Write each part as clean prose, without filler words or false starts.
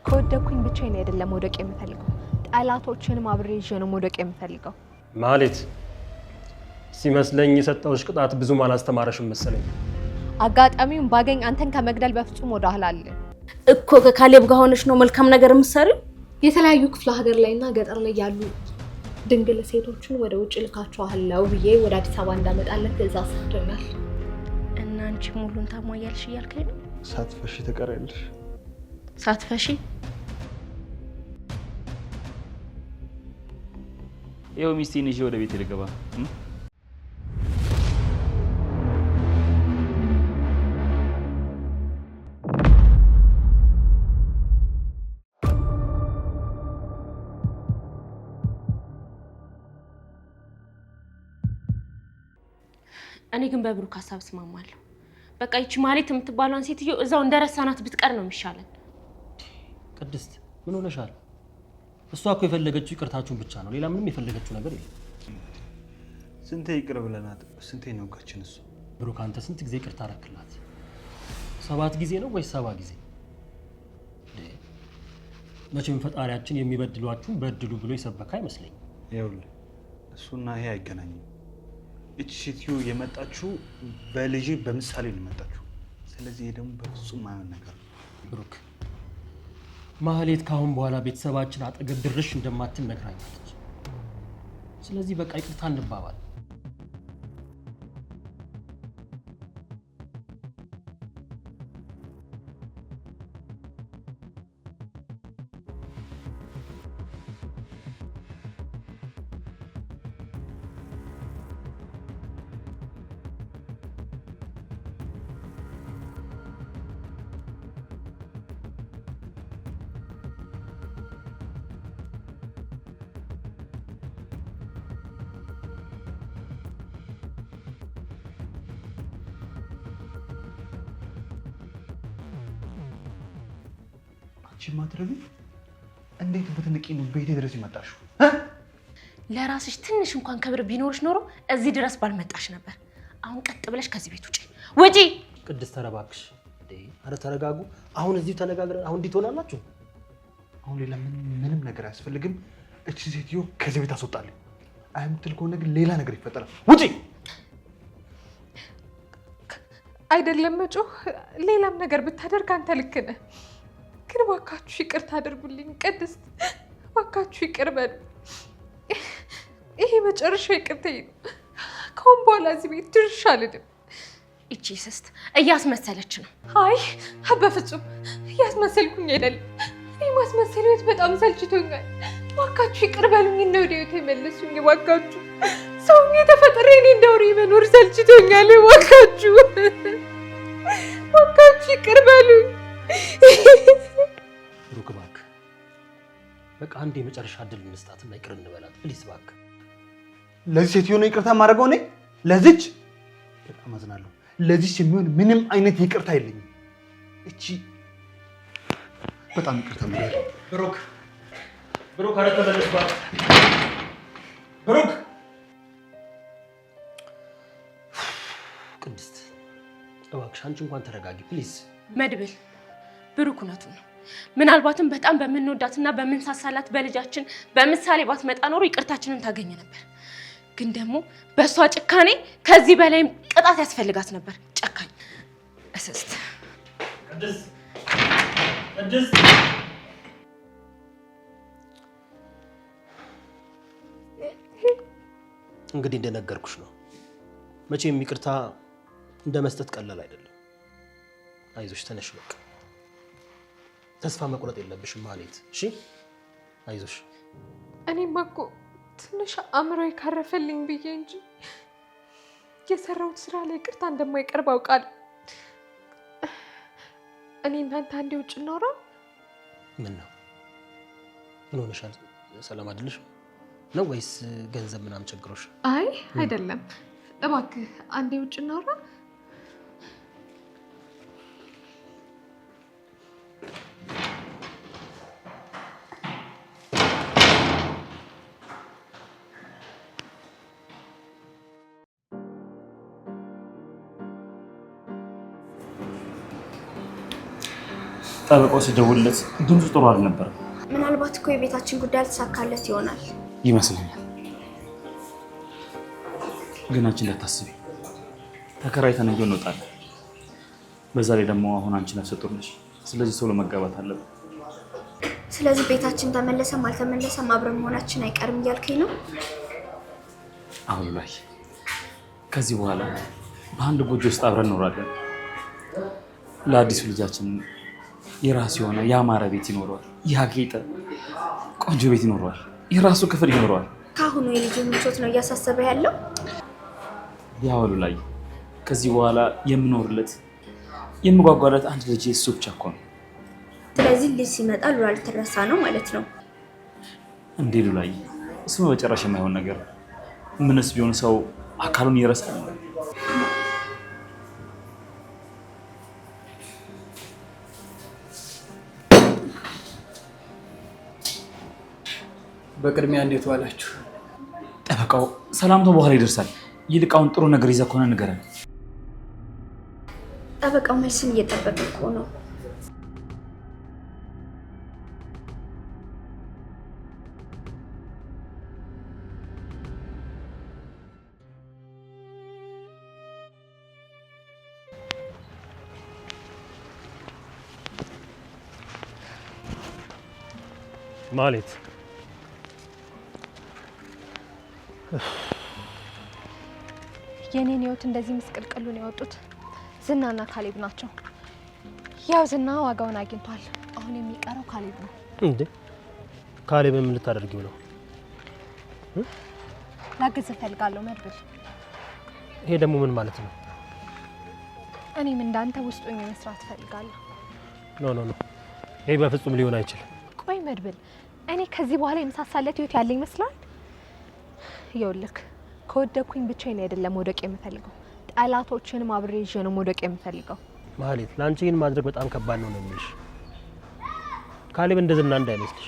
ከወደኩኝ ብቻዬን አይደለም መውደቅ የምፈልገው ጠላቶችንም አብሬ ይዤ ነው መውደቅ የምፈልገው ማለት ሲመስለኝ የሰጠውሽ ቅጣት ብዙም አላስተማረሽም መሰለኝ አጋጣሚውን ባገኝ አንተን ከመግደል በፍጹም ወደ ኋላ አለ እኮ ከካሌብ ጋር ሆነሽ ነው መልካም ነገር የምትሰሪው የተለያዩ ክፍለ ሀገር ላይና ገጠር ላይ ያሉ ድንግል ሴቶችን ወደ ውጭ ልካቸዋለሁ ብዬ ወደ አዲስ አበባ እንዳመጣለት ትዕዛዝ ሰጥቶኛል እና አንቺ ሙሉን ታሟያልሽ እያልከኝ ነው ሳትፈሺ ተቀሪያለሽ ሳትፈሺ ይኸው ሚስቴን ይዤ ወደ ቤት ልገባ እኔ ግን በብሩክ ሐሳብ ስማማለሁ በቃ ይቺ ማለት የምትባሏን ሴትዮ እዛው እንደረሳናት ብትቀር ነው የሚሻለን ቅድስት ምን ሆነሻል እሷ እኮ የፈለገችው ይቅርታችሁን ብቻ ነው ሌላ ምንም የፈለገችው ነገር የለም ስንቴ ይቅር ብለናት ስንቴ ነው ጋችን እሱ ብሩክ አንተ ስንት ጊዜ ይቅርታ አረክላት 7 ጊዜ ነው ወይስ 70 ጊዜ መቼም ፈጣሪያችን የሚበድሏችሁ በድሉ ብሎ ይሰበካ አይመስለኝ ይኸውልህ እሱና ይሄ አይገናኝም እቺ ሴትዮ የመጣችው በልጅ በምሳሌ ነው የመጣችው ስለዚህ ይሄ ደግሞ በፍጹም ማይሆን ነገር ነው ብሩክ ማህሌት ካሁን በኋላ ቤተሰባችን አጠገብ ድርሽ እንደማትል ነግራኛለች ስለዚህ በቃ ይቅርታ እንባባል ማትረቢ እንዴት በትንቂ ነው ቤቴ ድረስ ይመጣሽ ለራስሽ ትንሽ እንኳን ክብር ቢኖርሽ ኖሮ እዚህ ድረስ ባልመጣሽ ነበር አሁን ቀጥ ብለሽ ከዚህ ቤት ውጪ ቅድስት ተረባክሽ አረ ተረጋጉ አሁን እዚህ ተነጋግረን አሁን እንዴት ሆናላችሁ አሁን ሌላ ምንም ነገር አያስፈልግም እቺ ሴትዮ ከዚህ ቤት አስወጣልኝ አይምትል ከሆነ ግን ሌላ ነገር ይፈጠራል ውጪ አይደለም መጮህ ሌላም ነገር ብታደርግ አንተ ልክ ነህ ግን ዋካችሁ ይቅርታ አድርጉልኝ ቅድስት ዋካችሁ ይቅር በሉ ይሄ መጨረሻ ይቅርታዬ ነው ከአሁን በኋላ እዚህ ቤት ድርሽ አልልም እቺ ስስት እያስመሰለች ነው አይ በፍጹም እያስመሰልኩኝ አይደለም እኔ ማስመሰል ህይወት በጣም ሰልችቶኛል ዋካችሁ ይቅር በሉኝ እና ወደ ህይወቴ መልሱኝ ዋካችሁ ሰውኝ የተፈጠረ እኔ እንደውሬ መኖር ሰልችቶኛል ዋካችሁ ይቅር በሉኝ ብሩክ እባክህ በቃ አንዴ የመጨረሻ እድል እንስጣትና ይቅር እንበላት ፕሊዝ እባክህ ለዚህ ሴትዮ ነው ይቅርታ ማድረገው እኔ ለዚች በጣም አዝናለሁ ለዚች የሚሆን ምንም አይነት ይቅርታ የለኝም እቺ በጣም ይቅርታ ማለት ብሩክ አረ ተመለስ ብሩክ ቅድስት እባክሽ አንቺ እንኳን ተረጋጊ ፕሊዝ መድብል ብሩክ እውነቱን ነው ምናልባትም በጣም በምንወዳትና በምንሳሳላት በልጃችን በምሳሌ ባትመጣ ኖሮ ይቅርታችንን ታገኘ ነበር ግን ደግሞ በሷ ጭካኔ ከዚህ በላይ ቅጣት ያስፈልጋት ነበር ጨካኝ እስስት ቅድስት እንግዲህ እንደነገርኩሽ ነው መቼም ይቅርታ እንደመስጠት ቀላል አይደለም አይዞሽ ተነሽ በቃ ተስፋ መቁረጥ የለብሽም ማለት እሺ አይዞሽ እኔማ እኮ ትንሽ አእምሮዬ ካረፈልኝ ብዬ እንጂ የሰራሁት ስራ ላይ ይቅርታ እንደማይቀርብ አውቃለሁ እኔ እናንተ አንዴ ውጭ እናውራ ምን ሆነሻል ሰላም አይደለሽ ነው ወይስ ገንዘብ ምናምን ቸግሮሽ አይ አይደለም እባክህ አንዴ ውጭ እናውራ ጠበቃው ሲደውልለት ድምፁ ጥሩ አልነበረም። ምናልባት እኮ የቤታችን ጉዳይ አልተሳካለት ይሆናል ይመስለኛል። ግን አንቺ እንዳታስቢ፣ ተከራይተን እንወጣለን። በዛ ላይ ደግሞ አሁን አንቺ ነፍሰ ጡር ነሽ። ስለዚህ ቶሎ መጋባት አለብን። ስለዚህ ቤታችን ተመለሰም አልተመለሰም አብረን መሆናችን አይቀርም እያልከኝ ነው? አሁን ላይ ከዚህ በኋላ በአንድ ጎጆ ውስጥ አብረን እንኖራለን። ለአዲሱ ልጃችን የራሱ የሆነ ያማረ ቤት ይኖረዋል። ያጌጠ ቆንጆ ቤት ይኖረዋል። የራሱ ክፍል ይኖረዋል። ከአሁኑ የልጅ ምቾት ነው እያሳሰበ ያለው? ያወሉ ላይ ከዚህ በኋላ የምኖርለት የምጓጓለት አንድ ልጅ እሱ ብቻ እኮ ነው። ስለዚህ ልጅ ሲመጣ ሉላ ልትረሳ ነው ማለት ነው? እንዴ ሉላዬ፣ እሱ በመጨረሻ የማይሆን ነገር ነው። ምንስ ቢሆን ሰው አካሉን ይረሳል። በቅድሚያ እንዴት ዋላችሁ? ጠበቃው ሰላምታው በኋላ ይደርሳል። ይልቃውን ጥሩ ነገር ይዘህ ከሆነ ንገረን። ጠበቃው መልስን እየጠበቀ እኮ ነው። ማለት የኔን ህይወት እንደዚህ ምስቅልቅሉን ያወጡት ዝናና ካሌብ ናቸው። ያው ዝና ዋጋውን አግኝቷል። አሁን የሚቀረው ካሌብ ነው። እንዴ ካሌብ ምን ልታደርጊው ነው? ላግዝ እፈልጋለሁ መድብል። ይሄ ደግሞ ምን ማለት ነው? እኔም እንዳንተ ውስጥ ሆኜ መስራት እፈልጋለሁ። ኖ ይሄ በፍጹም ሊሆን አይችልም። ቆይ መድብል፣ እኔ ከዚህ በኋላ የምሳሳለት ህይወት ያለኝ ይመስላል? ይኸውልህ ከወደኩኝ ብቻዬን አይደለም መውደቅ የምፈልገው፣ ጠላቶችንም አብሬ ይዤ ነው መውደቅ የምፈልገው። ማለት ላንቺ ይሄን ማድረግ በጣም ከባድ ነው የሚልሽ። ካሌብ እንደዝና እንዳይመስልሽ።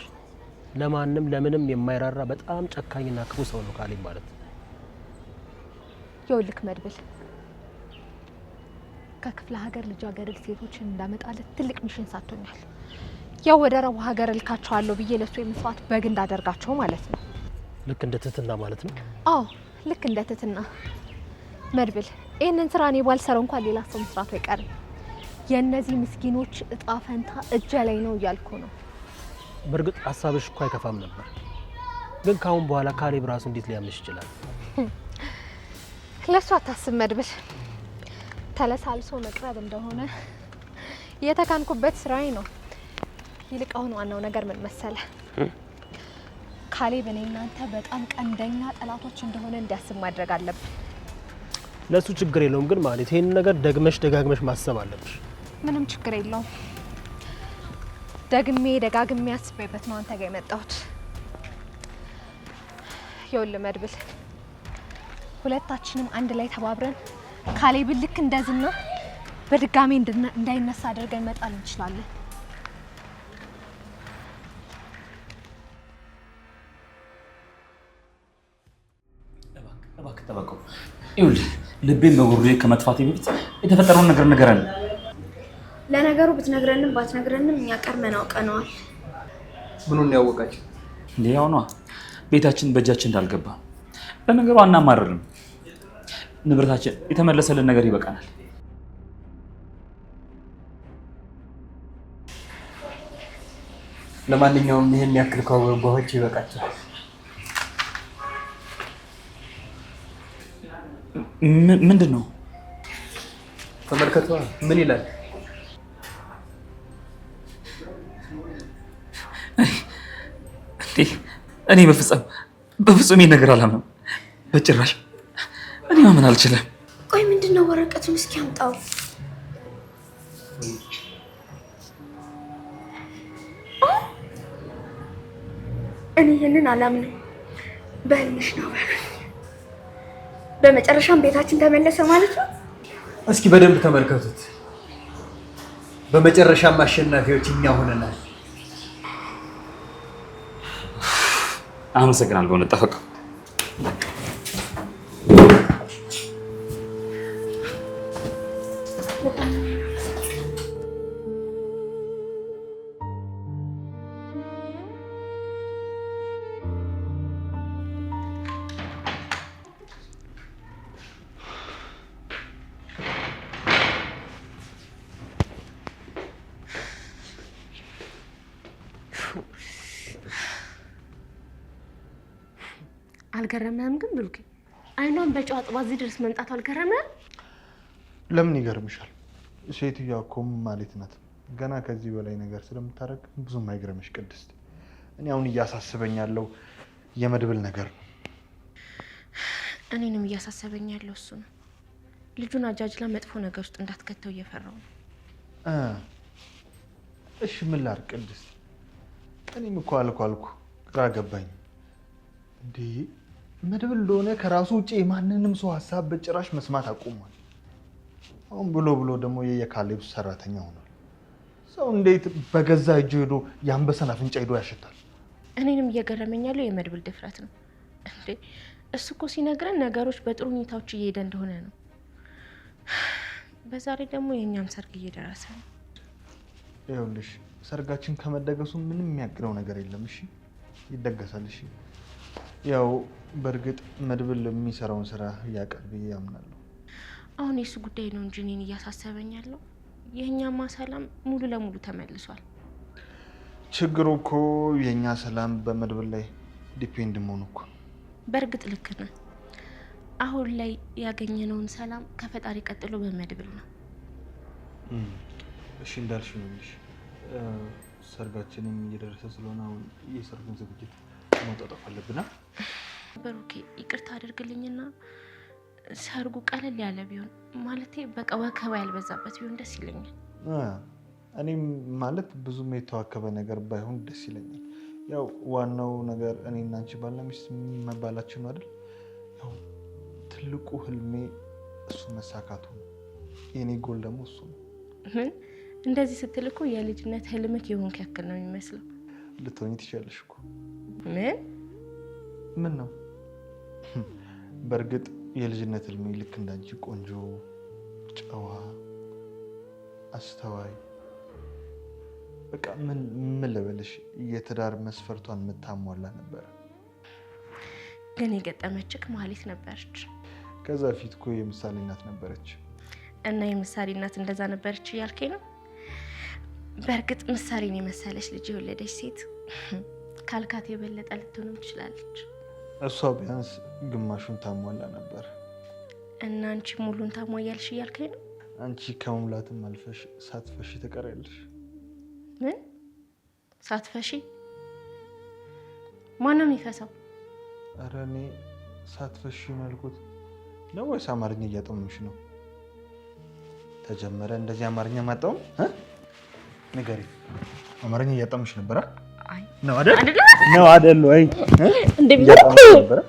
ለማንም ለምንም የማይራራ በጣም ጨካኝና ክፉ ሰው ነው ካሌብ ማለት። ይኸውልህ መድብል፣ ከክፍለ ሀገር ልጃገረድ ሴቶችን እንዳመጣለት ትልቅ ሚሽን ሳቶኛል። ያው ወደ ረቡ ሀገር ልካቸዋለሁ ብዬ ለሱ የመስዋዕት በግ እንዳደርጋቸው ማለት ነው። ልክ እንደ ትትና ማለት ነው? አዎ ልክ እንደ ትትና መድብል። ይህንን ስራ እኔ ባልሰራው እንኳን ሌላ ሰው መስራቱ አይቀርም። የእነዚህ ምስኪኖች እጣ ፈንታ እጄ ላይ ነው እያልኩ ነው። በእርግጥ ሀሳብሽ እኮ አይከፋም ነበር፣ ግን ካሁን በኋላ ካሌብ ራሱ እንዴት ሊያምንሽ ይችላል? ለሱ አታስብ መድብል። ተለሳልሶ መቅረብ እንደሆነ የተካንኩበት ስራዬ ነው። ይልቅ አሁን ዋናው ነገር ምን መሰለ? ካሌብ እኔ እናንተ በጣም ቀንደኛ ጠላቶች እንደሆነ እንዲያስብ ማድረግ አለብን። ለሱ ችግር የለውም፣ ግን ማለት ይሄን ነገር ደግመሽ ደጋግመሽ ማሰብ አለብሽ። ምንም ችግር የለውም። ደግሜ ደጋግሜ አስቤበት ነው አንተ ጋር የመጣሁት። ይኸውልህ መድብል፣ ሁለታችንም አንድ ላይ ተባብረን ካሌብን ልክ እንደዝና በድጋሚ እንዳይነሳ አድርገን መጣል እንችላለን። እባክህ ጠበቀው፣ ይኸውልህ ልቤን በጉሮሮዬ ከመጥፋቴ በፊት የተፈጠረውን ነገር ንገረን። ለነገሩ ብትነግረንም ባትነግረንም እኛ ቀድመን አውቀነዋል። ምኑን ያወቃችሁ? እንዴ ያው ነዋ፣ ቤታችን በእጃችን እንዳልገባ። ለነገሩ አናማርርም። ንብረታችን የተመለሰልን ነገር ይበቃናል። ለማንኛውም ይሄን ያክል ከወጓዎች ይበቃችኋል። ምንድን ነው? ተመልከቷ፣ ምን ይላል? እኔ በፍጹም ይሄን ነገር አላምንም። በጭራሽ እኔ ማመን አልችልም። ቆይ ምንድነው? ወረቀቱን እስኪ አምጣው። እኔ ይሄንን አላምንም። በልሽ ነው። በመጨረሻም ቤታችን ተመለሰ ማለት ነው። እስኪ በደንብ ተመልከቱት። በመጨረሻም አሸናፊዎች እኛ ሆነናል። አመሰግናለሁ። በእውነት ጠበቃው። አልገረመህም ግን ብሩኬ? አይኗን በጨው አጥባ እዚህ ድረስ መምጣቱ አልገረመህም? ለምን ይገርምሻል? ሴትዮዋ እኮ ማለት ናት። ገና ከዚህ በላይ ነገር ስለምታደርግ ብዙም አይገርምሽ ቅድስት። እኔ አሁን እያሳስበኝ ያለው የመድብል ነገር ነው። እኔንም እያሳሰበኝ ያለው እሱ ነው። ልጁን አጃጅላ መጥፎ ነገር ውስጥ እንዳትከተው እየፈራው ነው። እሺ ምን ላድርግ ቅድስት? እኔም እኮ አልኩ ግራ ገባኝ። እንዴ መድብል እንደሆነ ከራሱ ውጭ የማንንም ሰው ሀሳብ በጭራሽ መስማት አቁሟል። አሁን ብሎ ደግሞ የካሌብ ሰራተኛ ሆኗል። ሰው እንዴት በገዛ እጁ ሄዶ የአንበሳን አፍንጫ ሄዶ ያሸታል? እኔንም እየገረመኝ ያለው የመድብል ድፍረት ነው። እንዴ እሱ እኮ ሲነግረን ነገሮች በጥሩ ሁኔታዎች እየሄደ እንደሆነ ነው። በዛሬ ደግሞ የእኛም ሰርግ እየደረሰ ነው። ይኸውልሽ ሰርጋችን ከመደገሱ ምንም የሚያግደው ነገር የለም። እሺ ይደገሳል። እሺ ያው በእርግጥ መድብል የሚሰራውን ስራ ያውቃል ብዬ አምናለሁ። አሁን የሱ ጉዳይ ነው እንጂ እኔን እያሳሰበኝ ያለው የእኛማ ሰላም ሙሉ ለሙሉ ተመልሷል። ችግሩ እኮ የእኛ ሰላም በመድብል ላይ ዲፔንድ መሆኑ እኮ። በእርግጥ ልክ ነህ። አሁን ላይ ያገኘነውን ሰላም ከፈጣሪ ቀጥሎ በመድብል ነው። እሺ እንዳልሽ ነው። እሺ ሰርጋችንም እየደረሰ ስለሆነ አሁን የሰርጉን ዝግጅት መውጣት አለብና ብሩኬ ይቅርታ አድርግልኝና ሰርጉ ቀለል ያለ ቢሆን ማለቴ በቃ ወከባ ያልበዛበት ቢሆን ደስ ይለኛል። እኔም ማለት ብዙም የተዋከበ ነገር ባይሆን ደስ ይለኛል። ያው ዋናው ነገር እኔና አንቺ ባልና ሚስት መባላችን ነው አይደል? ያው ትልቁ ህልሜ እሱ መሳካቱ ነው። የኔ ጎል ደግሞ እሱ ነው። እንደዚህ ስትል እኮ የልጅነት ህልምክ የሆንክ ያክል ነው የሚመስለው። ልትሆኚ ትችያለሽ እኮ። ምን ነው? በእርግጥ የልጅነት ህልሜ ልክ እንዳንቺ ቆንጆ፣ ጨዋ፣ አስተዋይ በቃ ምን ልበልሽ የትዳር መስፈርቷን የምታሟላ ነበረ። ግን የገጠመችክ ማለት ነበረች። ከዛ ፊት እኮ የምሳሌ እናት ነበረች። እና የምሳሌ እናት እንደዛ ነበረች እያልከኝ ነው? በእርግጥ ምሳሌን የመሰለች ልጅ የወለደች ሴት ካልካት የበለጠ ልትሆንም ትችላለች። እሷ ቢያንስ ግማሹን ታሟላ ነበር። እና አንቺ ሙሉን ታሟያልሽ እያልከኝ ነው? አንቺ ከመሙላትም አልፈሽ ሳትፈሺ ትቀሪያለሽ። ምን ሳትፈሺ? ማነው የሚፈሳው? ኧረ እኔ ሳትፈሺ ያልኩት ነው ወይስ አማርኛ እያጠመምሽ ነው? ተጀመረ እንደዚህ አማርኛ ማጣው? ንገሪ። አማርኛ እያጠመምሽ ነበር? አይ ነው አይደል? ነው አይደል? ወይ እንደሚዘርኩ ነበር?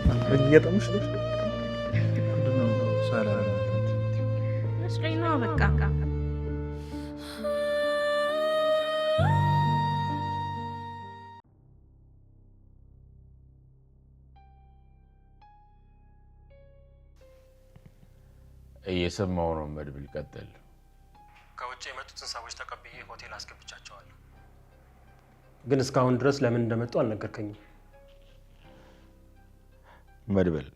አማርኛ እያጠመምሽ ነው? ምንድነው ሳላ መስሎኝ ነው በቃ። እየሰማው ነው መድብል፣ ቀጥል። ከውጭ የመጡትን ሰዎች ተቀብዬ ሆቴል አስገብቻቸዋለሁ። ግን እስካሁን ድረስ ለምን እንደመጡ አልነገርከኝም። መድብል፣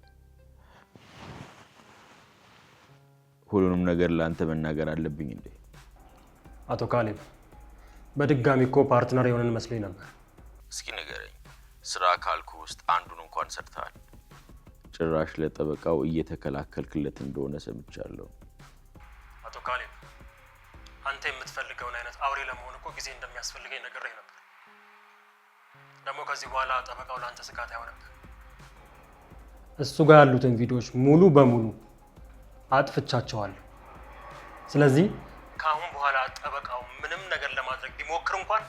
ሁሉንም ነገር ለአንተ መናገር አለብኝ እንዴ? አቶ ካሌብ፣ በድጋሚ እኮ ፓርትነር የሆነን መስሎኝ ነበር። እስኪ ንገረኝ፣ ስራ ካልኩ ውስጥ አንዱን እንኳን ሰርተሃል? ጭራሽ ለጠበቃው እየተከላከልክለት እንደሆነ ሰምቻለሁ። አቶ ካሌብ፣ አንተ የምትፈልገውን አይነት አውሬ ለመሆን እኮ ጊዜ እንደሚያስፈልገኝ ነግሬህ ነበር። ደግሞ ከዚህ በኋላ ጠበቃው ለአንተ ስጋት አይሆንም። እሱ ጋር ያሉትን ቪዲዮዎች ሙሉ በሙሉ አጥፍቻቸዋለሁ። ስለዚህ ከአሁን በኋላ ጠበቃው ምንም ነገር ለማድረግ ቢሞክር እንኳን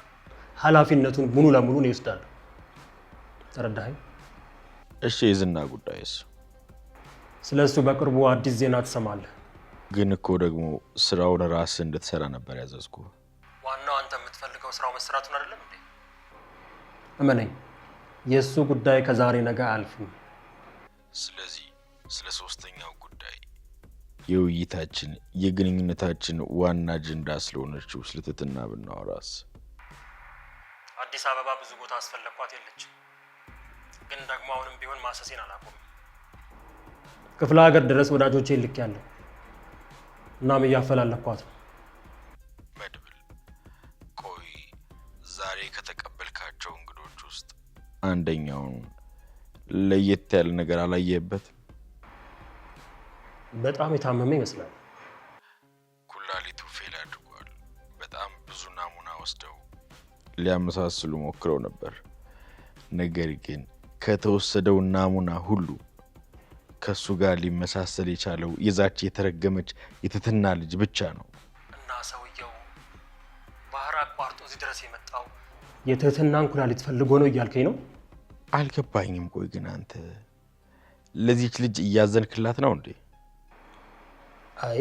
ኃላፊነቱን ሙሉ ለሙሉ ነው ይወስዳል። ተረዳኸኝ? እሺ፣ የዝና ጉዳይስ? ስለሱ በቅርቡ አዲስ ዜና ትሰማለህ። ግን እኮ ደግሞ ስራውን ራስህ እንድትሰራ ነበር ያዘዝኩህ። ዋናው አንተ የምትፈልገው ስራው መስራቱን አይደለም እንዴ? እመነኝ፣ የሱ ጉዳይ ከዛሬ ነገ አያልፍም። ስለዚህ ስለ ሶስተኛው ጉዳይ የውይይታችን የግንኙነታችን ዋና አጀንዳ ስለሆነችው ስለ ትትና ብናወራስ? አዲስ አበባ ብዙ ቦታ አስፈለኳት የለችም። ግን ደግሞ አሁንም ቢሆን ማሰሴን አላቆም። ክፍለ ሀገር ድረስ ወዳጆቼን ልኬያለሁ። እናም እያፈላለኳት ነው። መድብል፣ ቆይ ዛሬ ከተቀበልካቸው እንግዶች ውስጥ አንደኛውን ለየት ያለ ነገር አላየበት? በጣም የታመመ ይመስላል። ኩላሊቱ ፌል አድርጓል። በጣም ብዙ ናሙና ወስደው ሊያመሳስሉ ሞክረው ነበር። ነገር ግን ከተወሰደው ናሙና ሁሉ ከሱ ጋር ሊመሳሰል የቻለው የዛች የተረገመች የትትና ልጅ ብቻ ነው። እና ሰውየው ባህር አቋርጦ እዚህ ድረስ የመጣው የትህትናን ኩላሊት ፈልጎ ነው እያልከኝ ነው? አልገባኝም። ቆይ ግን አንተ ለዚህች ልጅ እያዘንክላት ነው እንዴ? አይ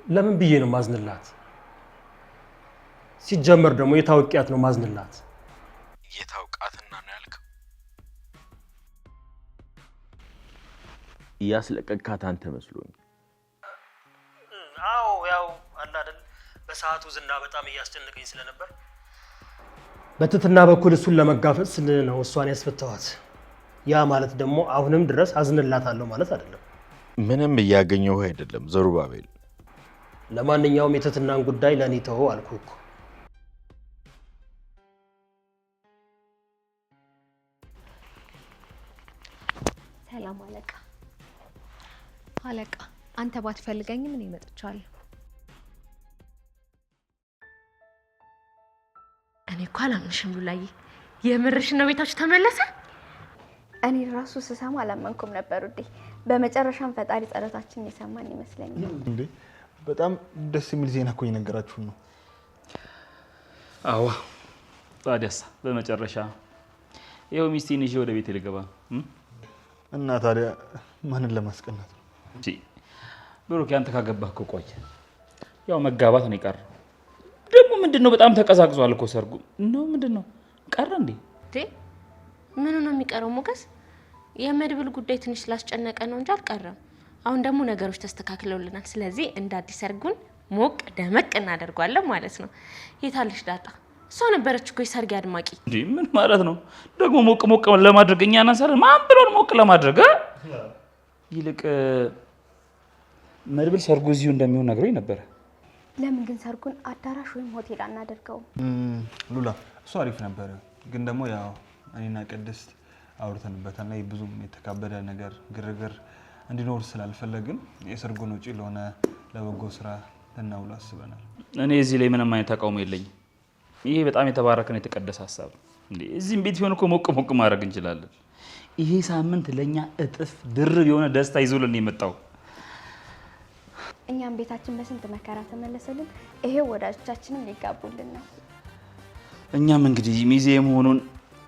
ለምን ብዬ ነው ማዝንላት? ሲጀመር ደግሞ የታወቂያት ነው ማዝንላት። የታውቃትና ነው ያልከው? ያስለቀቅካት አንተ መስሎኝ። አዎ ያው አለ አይደል፣ በሰዓቱ ዝና በጣም እያስጨነቀኝ ስለነበር በትህትና በኩል እሱን ለመጋፈጥ ስል ነው እሷን ያስፈታዋት። ያ ማለት ደግሞ አሁንም ድረስ አዝንላታለሁ ማለት አይደለም። ምንም እያገኘው አይደለም ዘሩባቤል። ለማንኛውም የትህትናን ጉዳይ ለኔ ተወው አልኩህ እኮ። ሰላም አለቃ። አለቃ አንተ ባትፈልገኝ ምን ይመጥቻለሁ? እኔ እኮ አላምንሽም ሉላዬ። የምርሽ ነው ቤታችሁ ተመለሰ? እኔ ራሱ ስሰማ አላመንኩም ነበር ውዴ። በመጨረሻም ፈጣሪ ጸሎታችንን የሰማን ይመስለኛል። እንዴ በጣም ደስ የሚል ዜና እኮ እየነገራችሁ ነው። አዎ ታዲያስ በመጨረሻ ይኸው ሚስቴን ይዤ ወደ ቤት ልገባ። እና ታዲያ ማንን ለማስቀናት ነው? እሺ ብሩክ፣ አንተ ካገባህ እኮ ቆየ። ያው መጋባት ነው የቀረው። ደግሞ ምንድነው በጣም ተቀዛቅዟል እኮ ሰርጉ ነው። ምንድነው ቀረ እንዴ? ምኑ ነው የሚቀረው ሞገስ? የመድብል ጉዳይ ትንሽ ስላስጨነቀ ነው እንጂ አልቀረም። አሁን ደግሞ ነገሮች ተስተካክለውልናል። ስለዚህ እንደ አዲስ ሰርጉን ሞቅ ደመቅ እናደርጓለን ማለት ነው። የታለሽ ዳጣ? እሷ ነበረች እኮ የሰርግ አድማቂ። እንዴ ምን ማለት ነው ደግሞ? ሞቅ ሞቅ ለማድረግ እኛ እናንሳለን። ማን ብሎን ሞቅ ለማድረግ? ይልቅ መድብል ሰርጉ እዚሁ እንደሚሆን ነግሮኝ ነበር። ለምን ግን ሰርጉን አዳራሽ ወይም ሆቴል አናደርገውም? ሉላ እሱ አሪፍ ነበረ፣ ግን ደግሞ ያው እኔና ቅድስት አውርተንበታል ላይ ብዙም የተካበደ ነገር ግርግር እንዲኖር ስላልፈለግን የሰርጉን ውጪ ለሆነ ለበጎ ስራ ልናውል አስበናል። እኔ እዚህ ላይ ምንም አይነት ተቃውሞ የለኝም። ይሄ በጣም የተባረከና የተቀደሰ ሀሳብ ነው። እንዴ እዚህም ቤት ቢሆን እኮ ሞቅ ሞቅ ማድረግ እንችላለን። ይሄ ሳምንት ለኛ እጥፍ ድርብ የሆነ ደስታ ይዞልን የመጣው። እኛም ቤታችን በስንት መከራ ተመለሰልን። ይሄው ወዳጆቻችንም ሊጋቡልን ነው። እኛም እንግዲህ ሚዜ መሆኑን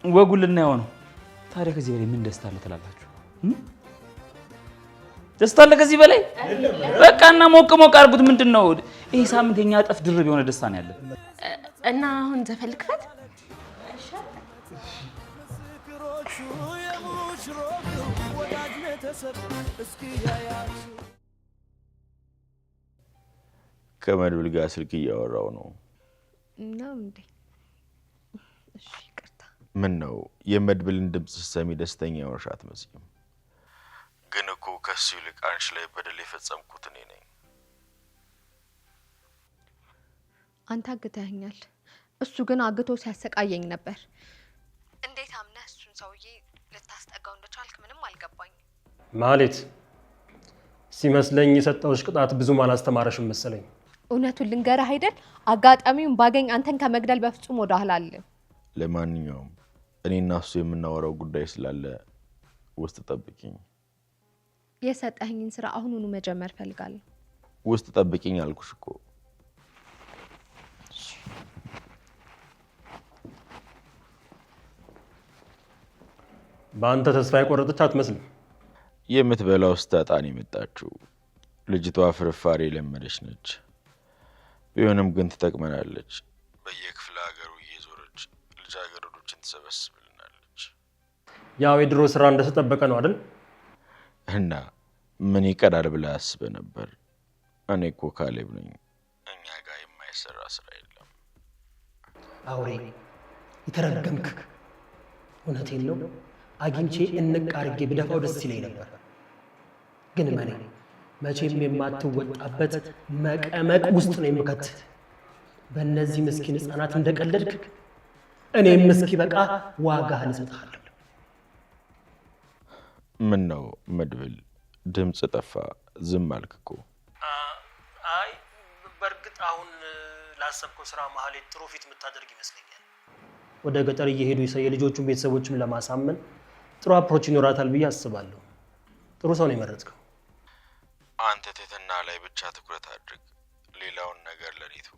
ወጉን ልናየው ነው። ታዲያ ከዚህ በላይ ምን ደስታ አለ ትላላችሁ? ደስታ አለ ከዚህ በላይ? በቃ እና ሞቅ ሞቅ አድርጉት። ምንድነው ይሄ ሳምንት የኛ እጥፍ ድርብ የሆነ ደስታ ነው ያለን። እና አሁን ዘፈን ልክፈት? ከመድብል ጋር ስልክ እያወራው ነው። ነው እንዴ? እሺ ይቅርታ። ምን ነው የመድብልን ድምፅ ስትሰሚ ደስተኛ ሆነሽ አትመስይም? ግን እኮ ከሱ ይልቅ አንቺ ላይ በደል የፈጸምኩት እኔ ነኝ። አንተ አግተኸኛል። እሱ ግን አግቶ ሲያሰቃየኝ ነበር። እንዴት አምነህ እሱን ሰውዬ ልታስጠጋው እንደቻልክ ምንም አልገባኝም። ማለት ሲመስለኝ የሰጠውሽ ቅጣት ብዙም አላስተማረሽም መሰለኝ። እውነቱን ልንገርህ አይደል፣ አጋጣሚውን ባገኝ አንተን ከመግደል በፍጹም ወደ ኋላ አልልም። ለማንኛውም እኔና እሱ የምናወራው ጉዳይ ስላለ ውስጥ ጠብቂኝ። የሰጠኸኝን ስራ አሁኑኑ መጀመር ፈልጋለሁ። ውስጥ ጠብቂኝ አልኩሽ እኮ። በአንተ ተስፋ የቆረጠች አትመስልም። የምትበላው ስታጣን የመጣችው ልጅቷ ፍርፋሪ የለመደች ነች። ቢሆንም ግን ትጠቅመናለች። በየክፍለ ሀገሩ እየዞረች ልጃገረዶችን ትሰበስብልናለች። ያው የድሮ ስራ እንደተጠበቀ ነው አይደል? እና ምን ይቀዳል ብለህ አስበህ ነበር? እኔ እኮ ካሌብ ነኝ። እኛ ጋር የማይሰራ ስራ የለም። አውሬ የተረገምክ። እውነቴን ነው። አግኝቼ እንቅ አድርጌ ብደፋው ደስ ይለኝ ነበር። ግን መቼም የማትወጣበት መቀመቅ ውስጥ ነው የምከት። በእነዚህ ምስኪን ህፃናት እንደቀለድክ እኔም እስኪ በቃ ዋጋህን እሰጥሃለሁ። ምን ነው መድብል ድምፅ ጠፋ? ዝም አልክ እኮ። አይ በእርግጥ አሁን ላሰብከው ስራ ማህሌት ጥሩ ፊት የምታደርግ ይመስለኛል። ወደ ገጠር እየሄዱ የልጆቹን ቤተሰቦችም ለማሳመን ጥሩ አፕሮች ይኖራታል ብዬ አስባለሁ። ጥሩ ሰው ነው የመረጥከው። አንተ ትህትና ላይ ብቻ ትኩረት አድርግ፣ ሌላውን ነገር ለኔቱ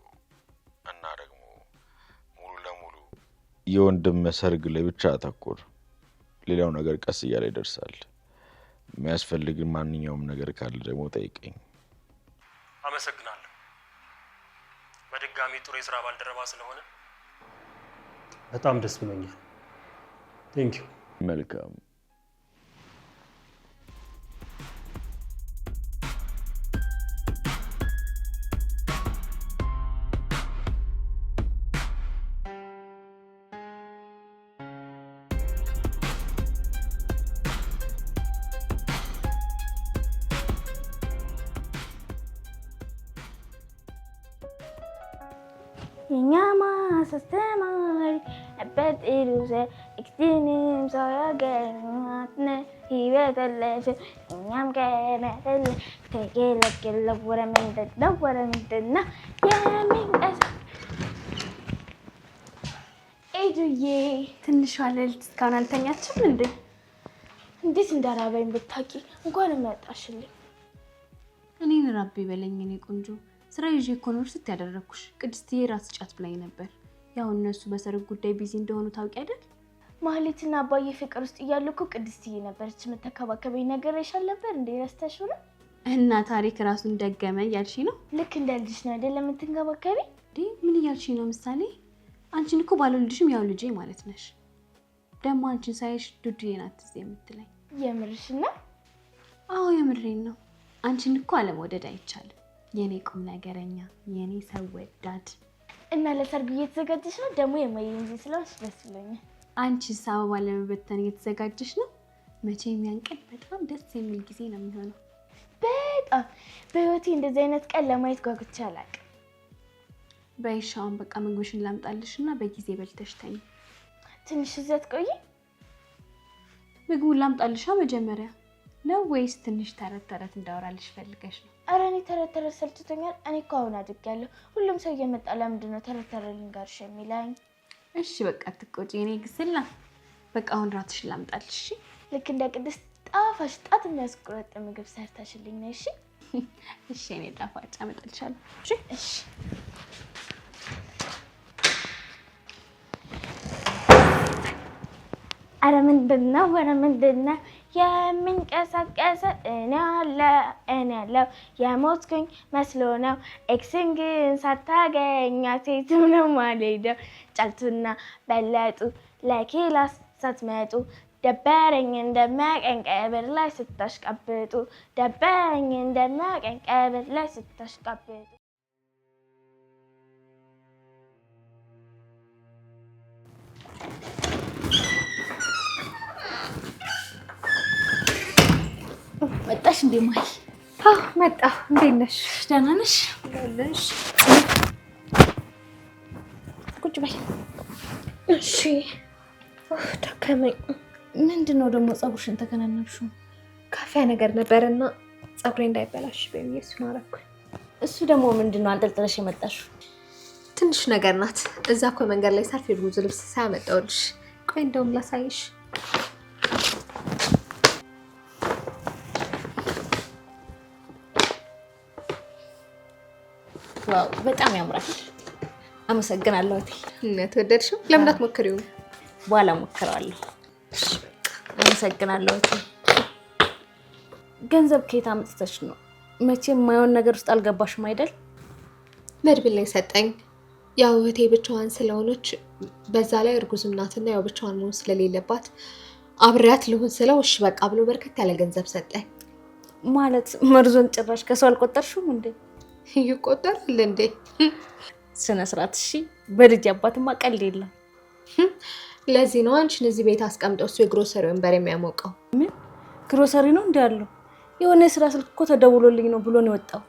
እና ደግሞ ሙሉ ለሙሉ የወንድም ሰርግ ላይ ብቻ አተኩር። ሌላው ነገር ቀስ እያለ ይደርሳል። የሚያስፈልግ ማንኛውም ነገር ካለ ደግሞ ጠይቀኝ። አመሰግናለሁ። በድጋሚ ጥሩ የስራ ባልደረባ ስለሆነ በጣም ደስ ብሎኛል። ቴንክ ዩ። መልካም። Nyama sistemari ebet iluse iktinim saya genatne hivetelle nyam kemetelle tegele kella ወረምንደና የሚንቀሳ ኤዱዬ ትንሿ ልዕልት እስካሁን አልተኛችም እንዴ? እንዴት እንዳራበኝ ብታውቂ። እንኳን መጣሽልኝ። እኔን ራቤ በለኝ እኔ ቆንጆ። ስራ ይዤ እኮ ነው ርስት ያደረኩሽ። ቅድስትዬ ራስ ጫት ብላኝ ነበር። ያው እነሱ በሰርግ ጉዳይ ቢዚ እንደሆኑ ታውቂ አይደል? ማህሌትና አባዬ ፍቅር ውስጥ እያሉ እኮ ቅድስትዬ ነበረች የምትከባከበኝ። ነገር ይሻል ነበር እንዴ? ረስተሽው ነው? እና ታሪክ ራሱን ደገመ እያልሽ ነው? ልክ እንዳልሽ ነው አይደል የምትንከባከቢ? እንዴ ምን እያልሽ ነው? ምሳሌ አንቺን እኮ ባልወልድሽም ያው ልጄ ማለት ነሽ። ደግሞ አንቺን ሳይሽ ዱዱዬ ናት ትዝ የምትለኝ። የምርሽ ነው? አዎ የምሬን ነው። አንቺን እኮ አለመውደድ አይቻልም። የኔ ቁም ነገረኛ፣ የኔ ሰው ወዳድ። እና ለሰርጉ እየተዘጋጀሽ ነው? ደግሞ የማይንጂ ስለሆንሽ ደስ ብሎኛል። አንቺስ አበባ ለመበተን እየተዘጋጀሽ ነው? መቼም ያን ቀን በጣም ደስ የሚል ጊዜ ነው የሚሆነው። በጣም በህይወቴ እንደዚህ አይነት ቀን ለማየት ጓጉቼ አላውቅም። በይሻውን በቃ ምግብሽን ላምጣልሽና በጊዜ በልተሽ ተኝ። ትንሽ እዚያ ትቆይ። ምግቡን ላምጣልሻ መጀመሪያ ነው ወይስ ትንሽ ተረት ተረት እንዳወራልሽ ፈልገሽ ነው? ኧረ እኔ ተረት ተረት ሰልችቶኛል። እኔ እኮ አሁን አድጌያለሁ። ሁሉም ሰው እየመጣ ለምንድን ነው ተረት ተረት ልንገርሽ የሚለኝ? እሺ በቃ አትቆጪ። እኔ ግስላ በቃ አሁን ራትሽን ላምጣልሽ። ልክ እንደ ቅድስት ጣፋጭ ጣት የሚያስቆረጥ ምግብ ሰርተሽልኝ ነው። እሺ እሺ። እኔ ጣፋጭ አመጣልሻለሁ። እሺ እሺ። ኧረ ምንድን ነው የሚንቀሳቀሰ? እኔ ያለው የሞትኩኝ መስሎ ነው። ኤክስን ግን ሳታገኛት የትም ነው የማልሄደው። ጫልቱና በለጡ ለክላስ ሳትመጡ ደበረኝ እንደሚያቀኝ ቀብር ላይ ስታሽቃብጡ፣ ደበረኝ እንደሚያቀኝ ቀብር ላይ ስታሽቃብጡ። መጣሽ እንዴ ማይ? አዎ መጣሁ። እንዴት ነሽ? ደህና ነሽ? ደህና ቁጭ በይ። እሺ። ደከመኝ። ምንድነው ደግሞ ፀጉርሽን ተከናነብሽው? ካፊያ ነገር ነበርና ፀጉሬ እንዳይበላሽ በሚል እሱን አደረኩኝ። እሱ ደግሞ ምንድነው አንጠልጥለሽ የመጣሽው? ትንሽ ነገር ናት። እዛ እኮ መንገድ ላይ ሳልፍ የብዙ ልብስ ሳያመጣውልሽ። ቆይ እንደውም ላሳይሽ። ዋው በጣም ያምራል። አመሰግናለሁ እቴ። እናት ወደድሽው? ለምን አትሞክሪውም? በኋላ ሞክረዋለሁ። አመሰግናለሁ እቴ። ገንዘብ ከየት አምጥተሽ ነው? መቼም የማይሆን ነገር ውስጥ አልገባሽም አይደል? መድብል ላይ ሰጠኝ። ያው እህቴ ብቻዋን ስለሆነች በዛ ላይ እርጉዝም ናትና ያው ብቻዋን መሆን ስለሌለባት አብሬያት ልሆን ስለው እሺ በቃ ብሎ በርከት ያለ ገንዘብ ሰጠኝ። ማለት መርዞን ጭራሽ ከሰው አልቆጠርሽም እንዴ? ይቆጠራል እንዴ? ስነ ስርዓት። እሺ በልጅ አባትማ ቀልድ የለም። ለዚህ ነው አንቺን እዚህ ቤት አስቀምጠው እሱ የግሮሰሪ ወንበር የሚያሞቀው። ምን ግሮሰሪ ነው እንዴ ያለው? የሆነ የስራ ስልክ እኮ ተደውሎልኝ ነው ብሎ ነው የወጣው።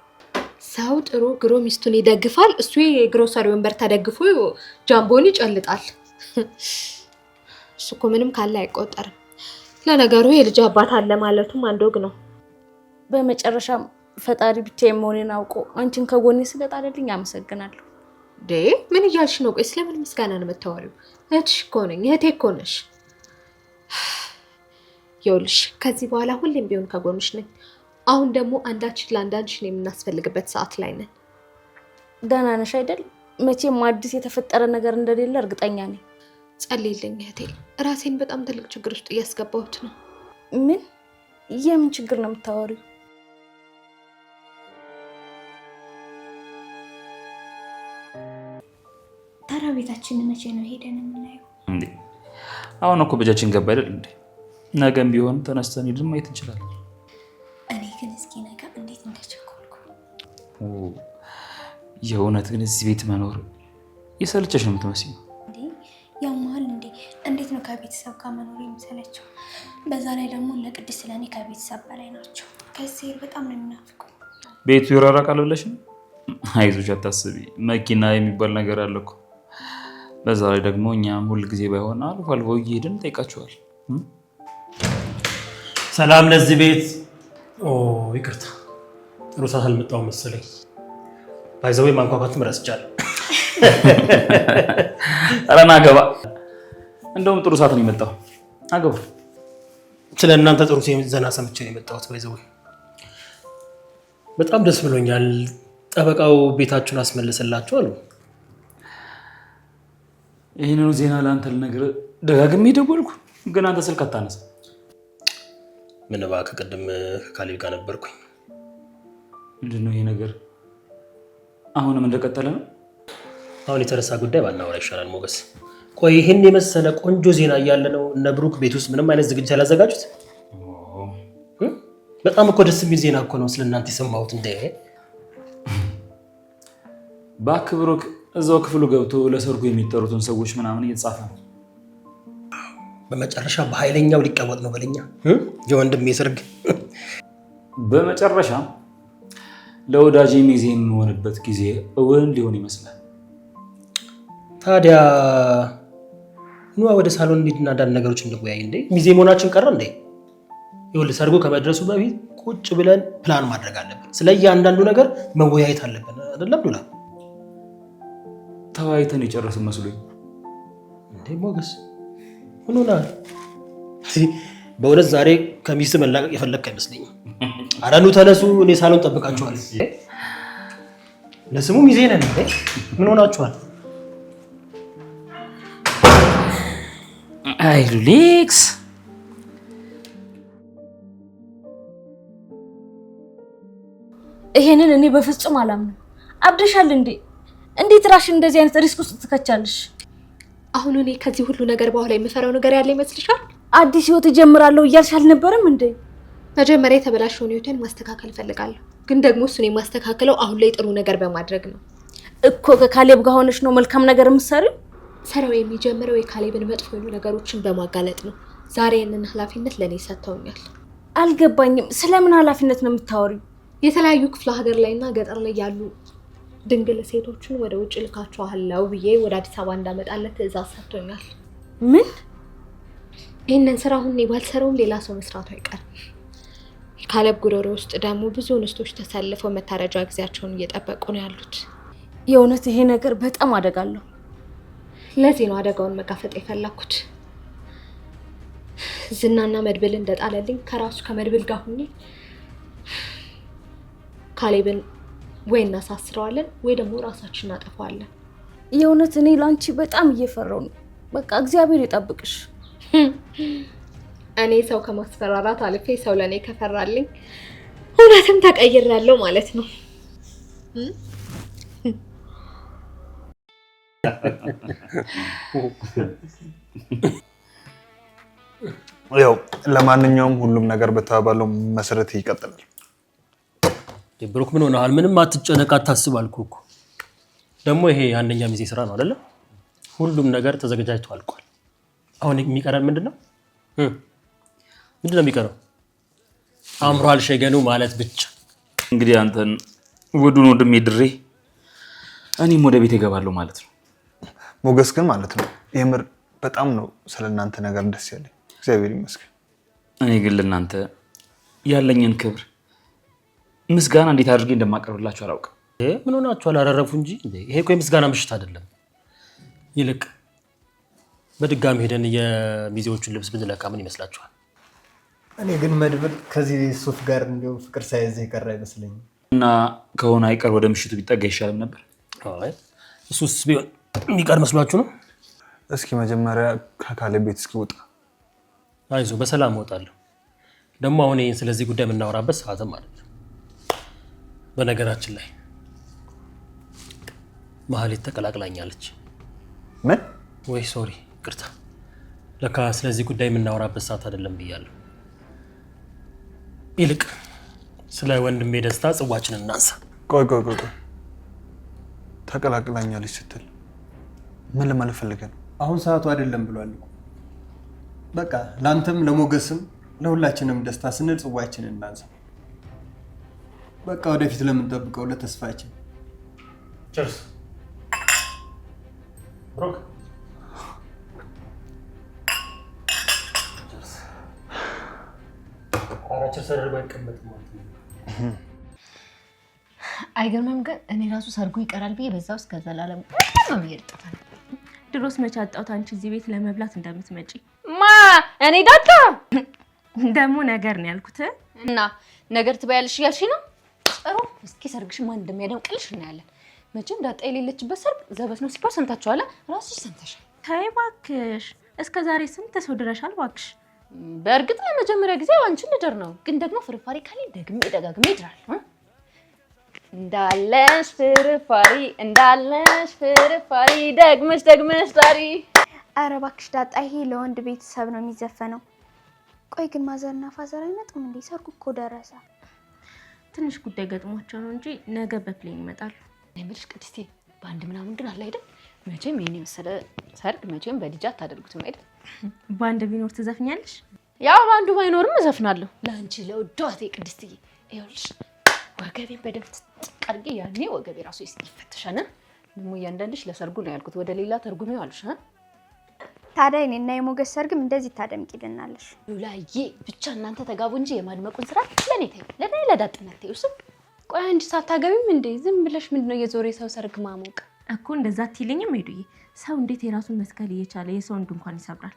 ሰው ጥሩ ግሮ ሚስቱን ይደግፋል፣ እሱ የግሮሰሪ ወንበር ተደግፎ ጃምቦን ይጨልጣል። እሱ እኮ ምንም ካለ አይቆጠርም። ለነገሩ የልጅ አባት አለ ማለቱም አንድ ወግ ነው። በመጨረሻም ፈጣሪ ብቻዬን መሆኔን አውቆ አንቺን ከጎኔ ስለጣለልኝ አመሰግናለሁ። ምን እያልሽ ነው? ቆይ ስለምን ምስጋና ነው የምታወሪው? እህትሽ እኮ ነኝ፣ እህቴ እኮ ነሽ። ይኸውልሽ ከዚህ በኋላ ሁሌም ቢሆን ከጎንሽ ነኝ። አሁን ደግሞ አንዳችን ለአንዳችን የምናስፈልግበት ሰዓት ላይ ነን። ደህና ነሽ አይደል? መቼም አዲስ የተፈጠረ ነገር እንደሌለ እርግጠኛ ነኝ። ጸልይልኝ እህቴ፣ ራሴን በጣም ትልቅ ችግር ውስጥ እያስገባሁት ነው። ምን? የምን ችግር ነው የምታወሪው? ታዲያ ቤታችንን መቼ ነው ሄደን የምናየው? እንዴ አሁን እኮ በጃችን ገባ አይደል እንዴ? ነገም ቢሆን ተነስተን ሄድን ማየት እንችላለን። እኔ ግን እስኪ ነገ እንዴት እንደቸኮልኩ። የእውነት ግን እዚህ ቤት መኖር የሰለቸሽ ነው የምትመስለው። እንዴ ያማል እንዴ! እንዴት ነው ከቤተሰብ ጋር መኖር የሚሰለቸው? በዛ ላይ ደግሞ እነ ቅድስት ለእኔ ከቤተሰብ በላይ ናቸው። ከዚህ በጣም ነው የሚናፍቁኝ። ቤቱ ይራራቃል ብለሽ ነው? አይዞሽ አታስቢ፣ መኪና የሚባል ነገር አለ እኮ። በዛ ላይ ደግሞ እኛም ሁል ጊዜ ባይሆን አልፎ አልፎ እየሄድን እንጠይቃቸዋል። ሰላም ለዚህ ቤት። ይቅርታ ጥሩ ሰዓት አልመጣሁም መሰለኝ። ባይዘው ማንኳኳትም ረስቻለሁ። ኧረ ና ገባ። እንደውም ጥሩ ሰዓት ነው የመጣው። አገባ። ስለ እናንተ ጥሩ ዘና ሰምቼ ነው የመጣሁት። ባይዘው በጣም ደስ ብሎኛል። ጠበቃው ቤታችሁን አስመልሰላችሁ አሉ። ይህንኑ ዜና ለአንተ ልነግርህ ደጋግሜ ደወልኩ፣ ግን አንተ ስልክ አታነሳ። ምን እባክህ፣ ቅድም ከካሌብ ጋር ነበርኩኝ። ምንድን ነው ይሄ ነገር? አሁንም እንደቀጠለ ነው? አሁን የተረሳ ጉዳይ ባናወራ ይሻላል ሞገስ። ቆይ ይህን የመሰለ ቆንጆ ዜና እያለ ነው እነ ብሩክ ቤት ውስጥ ምንም አይነት ዝግጅት ያላዘጋጁት? በጣም እኮ ደስ የሚል ዜና እኮ ነው ስለእናንተ የሰማሁት። እንደ እባክህ ብሩክ እዛው ክፍሉ ገብቶ ለሰርጉ የሚጠሩትን ሰዎች ምናምን እየተጻፈ ነው። በመጨረሻ በኃይለኛው ሊቀወጥ ነው በለኛ የወንድሜ ሰርግ። በመጨረሻ ለወዳጅ ሚዜ የሚሆንበት ጊዜ እውን ሊሆን ይመስላል። ታዲያ ኑዋ ወደ ሳሎን እንሂድና አንዳንድ ነገሮች እንወያይ። እንዴ ሚዜ መሆናችን ቀረ እንዴ? ይኸውልህ ሰርጉ ከመድረሱ በፊት ቁጭ ብለን ፕላን ማድረግ አለብን። ስለ እያንዳንዱ ነገር መወያየት አለብን አይደለም ዱላ? ተወያይተን የጨረስን መስሎኝ። እንዴ ሞገስ ምን ሆነሃል? በእውነት ዛሬ ከሚስት መላቀቅ የፈለግክ አይመስለኝም። ኧረ ኑ ተነሱ፣ እኔ ሳሎን ጠብቃችኋለሁ። ለስሙ ሚዜ ነን። ምን ሆናችኋል? አይ ሉሊክስ ይሄንን እኔ በፍጹም አላምንም። አብደሻል እንዴ? እንዴት ራስሽን እንደዚህ አይነት ሪስክ ውስጥ ትከቻለሽ? አሁን እኔ ከዚህ ሁሉ ነገር በኋላ የምፈራው ነገር ያለ ይመስልሻል? አዲስ ህይወት እጀምራለሁ እያልሽ አልነበረም እንዴ? መጀመሪያ የተበላሸውን ህይወቴን ማስተካከል እፈልጋለሁ። ግን ደግሞ እሱን የማስተካከለው አሁን ላይ ጥሩ ነገር በማድረግ ነው እኮ። ከካሌብ ጋር ሆነሽ ነው መልካም ነገር የምትሰሪው? ስራው የሚጀምረው የካሌብን መጥፎ ነገሮችን በማጋለጥ ነው። ዛሬ ያንን ኃላፊነት ለእኔ ሰጥተውኛል። አልገባኝም። ስለምን ኃላፊነት ነው የምታወሪው? የተለያዩ ክፍለ ሀገር ላይና ገጠር ላይ ያሉ ድንግል ሴቶችን ወደ ውጭ ልካቸዋለሁ ብዬ ወደ አዲስ አበባ እንዳመጣለት ትዕዛዝ ሰጥቶኛል። ምን? ይህንን ስራ አሁን እኔ ባልሰራውም ሌላ ሰው መስራቱ አይቀርም። የካሌብ ጉሮሮ ውስጥ ደግሞ ብዙ እንስቶች ተሰልፈው መታረጃ ጊዜያቸውን እየጠበቁ ነው ያሉት። የእውነት ይሄ ነገር በጣም አደጋለሁ። ለዚህ ነው አደጋውን መጋፈጥ የፈለኩት። ዝናና መድብል እንደጣለልኝ ከራሱ ከመድብል ጋር ሁኜ ካሌብን ወይ እናሳስረዋለን ወይ ደግሞ ራሳችን እናጠፋዋለን። የእውነት እኔ ላንቺ በጣም እየፈራሁ ነው። በቃ እግዚአብሔር ይጠብቅሽ። እኔ ሰው ከማስፈራራት አልፌ ሰው ለኔ ከፈራልኝ እውነትም ተቀይሬያለሁ ማለት ነው። ያው ለማንኛውም ሁሉም ነገር በተባለው መሰረት ይቀጥላል። ብሩክ ምን ሆነሃል? ምንም አትጨነቅ፣ አታስብ አልኩህ እኮ። ደግሞ ይሄ አንደኛ ሚዜ ስራ ነው አይደለ? ሁሉም ነገር ተዘጋጅቶ አልቋል። አሁን የሚቀረን ምንድነው? ምንድነው የሚቀረው? አምሯል ሸገኑ ማለት ብቻ። እንግዲህ አንተን ውዱን ወንድሜ ድሬ እኔም ወደ ቤት እገባለሁ ማለት ነው። ሞገስ ግን ማለት ነው የምር በጣም ነው ስለናንተ ነገር ደስ ያለኝ። እግዚአብሔር ይመስገን። እኔ ግን ለናንተ ያለኝን ክብር ምስጋና እንዴት አድርጌ እንደማቀርብላችሁ አላውቅም። ምን ሆናችሁ አላረረፉ እንጂ ይሄ እኮ የምስጋና ምሽት አይደለም። ይልቅ በድጋሚ ሄደን የሚዜዎቹን ልብስ ብንለካ ምን ይመስላችኋል? እኔ ግን መድብል ከዚህ ሱፍ ጋር እንዲያው ፍቅር ሳይዝ የቀረ አይመስለኝም። እና ከሆነ አይቀር ወደ ምሽቱ ቢጠጋ ይሻልም ነበር። አይ እሱስ ቢሆን የሚቀር መስሏችሁ ነው? እስኪ መጀመሪያ ከካሌ ቤት እስኪ ውጣ። አይዞህ በሰላም እወጣለሁ። ደግሞ አሁን ይሄን ስለዚህ ጉዳይ የምናወራበት ሰዓትም ማለት ነው። በነገራችን ላይ መሀሌት ተቀላቅላኛለች። ምን? ወይ ሶሪ፣ ይቅርታ። ለካ ስለዚህ ጉዳይ የምናወራበት ሰዓት አይደለም ብያለሁ። ይልቅ ስለ ወንድሜ ደስታ ጽዋችንን እናንሳ። ቆይ ተቀላቅላኛለች ስትል ምን ለማለት ፈልገህ ነው? አሁን ሰዓቱ አይደለም ብሏል። በቃ ላንተም ለሞገስም ለሁላችንም ደስታ ስንል ጽዋችንን እናንሳ። በቃ ወደፊት ለምንጠብቀው ለተስፋችን ቸርስ ብሮክ ቸርስ አደረገ አይቀመጥም ማለት ነው። አይገርምም? ግን እኔ ራሱ ሰርጉ ይቀራል ብዬ በዛው እስከ ዘላለም ነው ይርጣታል። ድሮስ መች አጣሁት አንቺ እዚህ ቤት ለመብላት እንደምትመጪ። ማ እኔ ዳጣ ደግሞ ነገር ነው ያልኩት። እና ነገር ትበያለሽ እያልሽ ነው? ጥሩ። እስኪ ሰርግሽ ማን እንደሚያደምቅልሽ እናያለን። መቼም ዳጣ የሌለችበት ሰርግ ዘበት ነው ሲባል ሰምታችኋል። ራስሽ ሰምተሻል። ተይ እባክሽ፣ እስከ ዛሬ ስንት ሰው ድረሻል እባክሽ። በእርግጥ ለመጀመሪያ ጊዜ አንቺን ልደር ነው፣ ግን ደግሞ ፍርፋሪ ካለ ደግሜ ደጋግሜ እድራለሁ። እንዳለሽ ፍርፋሪ ደግመሽ ዳሪ። ኧረ እባክሽ ዳጣ፣ ይሄ ለወንድ ቤተሰብ ነው የሚዘፈነው። ቆይ ግን ማዘርና ፋዘር አይመጡም እንዴ? ሰርጉ እኮ ደረሰ። ትንሽ ጉዳይ ገጥሟቸው ነው እንጂ ነገ በፕሌን ይመጣሉ። እኔ የምልሽ ቅድስቴ፣ በአንድ ምናምን ግን አለ አይደል? መቼም ይሄን የመሰለ ሰርግ መቼም በዲጃ አታደርጉትም አይደል? በአንድ ቢኖር ትዘፍኛለሽ? ያው በአንዱ ባይኖርም እዘፍናለሁ ለአንቺ ለውዷቴ ቅድስትዬ። ይኸውልሽ ወገቤን በደንብ ትቀርጊ፣ ያኔ ወገቤ ራሱ ይፈተሻል። ደግሞ እያንዳንድሽ ለሰርጉ ነው ያልኩት፣ ወደ ሌላ ተርጉም ያልሽ። ታዲያ እኔና የሞገስ ሰርግም እንደዚህ ታደምቂልናለሽ? ሉላዬ ብቻ እናንተ ተጋቡ እንጂ የማድመቁን ስራ ለኔ ተይው፣ ለኔ ለዳጥነት ተይው። እሱ ቆይ አንቺ ሳታገቢም እንዴ ዝም ብለሽ ምንድነው የዞሬ ሰው ሰርግ ማሞቅ እኮ? እንደዛ አትይልኝም ሄዱዬ። ሰው እንዴት የራሱን መስቀል እየቻለ የሰውን ድንኳን ይሰብራል?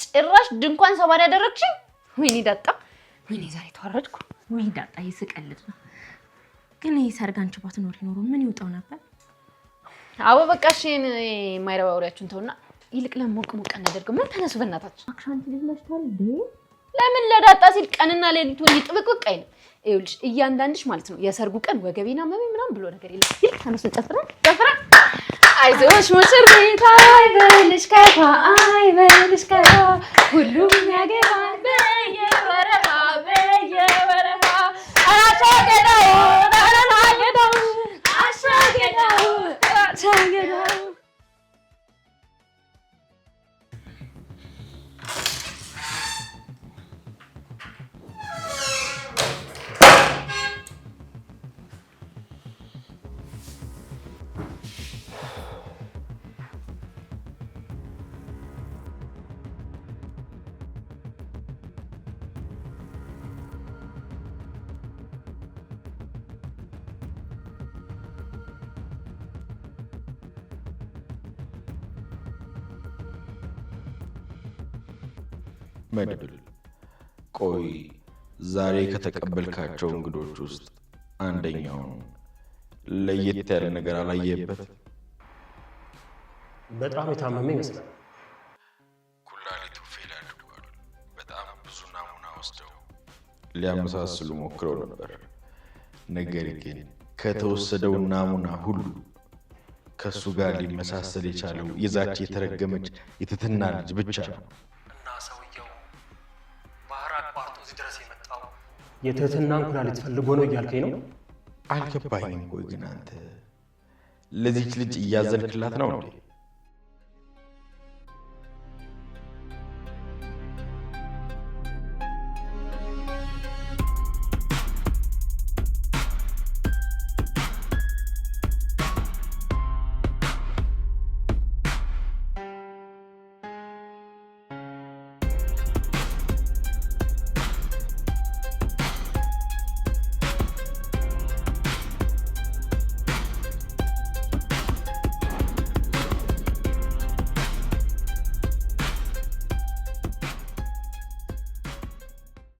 ጭራሽ ድንኳን ሰባሪ ያደረግሽኝ። ወይኔ ዳጣ፣ ወይኔ ዛሬ ተዋረድኩ። ወይ ዳጣ፣ ይስቀልድ ነው። ግን ይሄ ሰርግ አንቺ ባትኖሪ ኖሮ ምን ይውጣው ነበር? አዎ በቃ እሺ፣ የማይረባ ወሬያችሁን ተውና ይልቅ ለሞቅ ሞቅ እናደርገው። ምን ተነሱ በእናታችሁ። አክሻንቲ ልጅ መሽቷል እንዴ? ለምን ለዳጣ ሲል ቀንና ሌሊቱን ይጥብቅቅ አይልም። ይኸውልሽ እያንዳንድሽ ማለት ነው የሰርጉ ቀን ወገቤና መሜ ምናምን ብሎ ነገር የለም። ይልቅ ተነሱ ጨፍራ። አይዞሽ ሙሽሪት፣ አይበልሽ ከፋ፣ አይበልሽ ከፋ፣ ሁሉም ያገባል በየወረሃ አሻገዳው አሻገዳው። መድብል፣ ቆይ ዛሬ ከተቀበልካቸው እንግዶች ውስጥ አንደኛውን ለየት ያለ ነገር አላየበት? በጣም የታመመ ይመስላል። ኩላሊቱ ፌል አድርጓል። በጣም ብዙ ናሙና ወስደው ሊያመሳስሉ ሞክረው ነበር። ነገር ግን ከተወሰደው ናሙና ሁሉ ከሱ ጋር ሊመሳሰል የቻለው የዛች የተረገመች የትትና ልጅ ብቻ ነው። የትህትናን ኩላሊት ፈልጎ ነው እያልከኝ ነው? አልገባኝም። ቆይ ግን አንተ ለዚች ልጅ እያዘንክላት ነው እንዴ?